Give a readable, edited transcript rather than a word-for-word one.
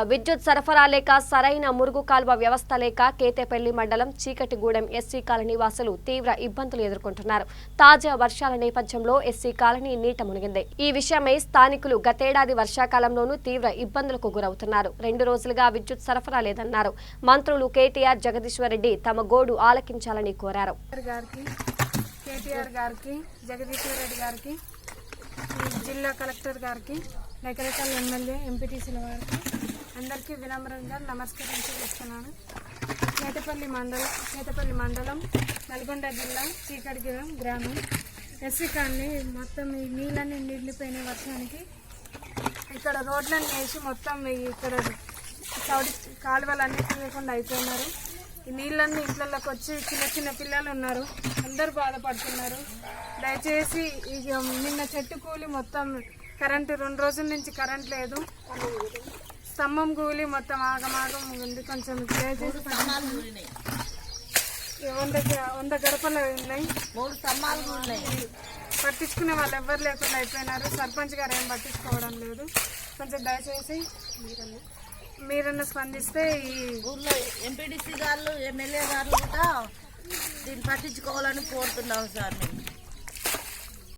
విద్యుత్ సరఫరా లేక సరైన మురుగు కాల్వ వ్యవస్థ లేక కేతేపల్లి మండలం చీకటిగూడెం ఎస్సీ కాలనీ వాసులు తీవ్ర ఇబ్బందులు ఎదుర్కొంటున్నారు. తాజా వర్షాల నేపథ్యంలో ఎస్సీ కాలనీ నీట మునిగింది. ఈ విషయమై స్థానికులు గతేడాది వర్షాకాలంలోనూ తీవ్ర ఇబ్బందులకు గురవుతున్నారు. 2 రోజులుగా విద్యుత్ సరఫరా లేదన్నారు. మంత్రులు కేటీఆర్, జగదీశ్వర్ రెడ్డి తమ గోడు ఆలకించాలని కోరారు. జిల్లా కలెక్టర్ గారికి, నకరేకల్ ఎమ్మెల్యే, ఎంపీటీసీల వారికి అందరికీ వినమ్రంగా నమస్కరించుకుంటున్నాను. కేతపల్లి మండలం నల్గొండ జిల్లా చీకటిగూడెం గ్రామం ఎస్సీ కాలనీ మొత్తం ఈ నీళ్ళన్నీ నిండిపోయిన వర్షానికి ఇక్కడ రోడ్లను వేసి మొత్తం ఇక్కడ చౌడి కాలువలన్నీ తిరగకుండా అయిపోయినారు. ఈ నీళ్ళన్నీ ఇంట్లోకి వచ్చి చిన్న పిల్లలు ఉన్నారు, అందరూ బాధపడుతున్నారు. దయచేసి నిన్న చెట్టు కూలి మొత్తం కరెంటు 2 రోజుల నుంచి కరెంట్ లేదు, స్తంభం కూలి మొత్తం ఆగమాగం ఉంది. కొంచెం దయచేసి 100 గడపలు ఉన్నాయి, 3 స్తంభాలు ఉన్నాయి. పట్టించుకునే వాళ్ళు ఎవ్వరు లేకుండా అయిపోయినారు. సర్పంచ్ గారు ఏం పట్టించుకోవడం లేదు. కొంచెం దయచేసి మీరన్నా స్పందిస్తే ఈ ఊళ్ళో ఎంపీటీసీ గారు, ఎమ్మెల్యే గారు కూడా దీన్ని పట్టించుకోవాలని కోరుతున్నాం సార్.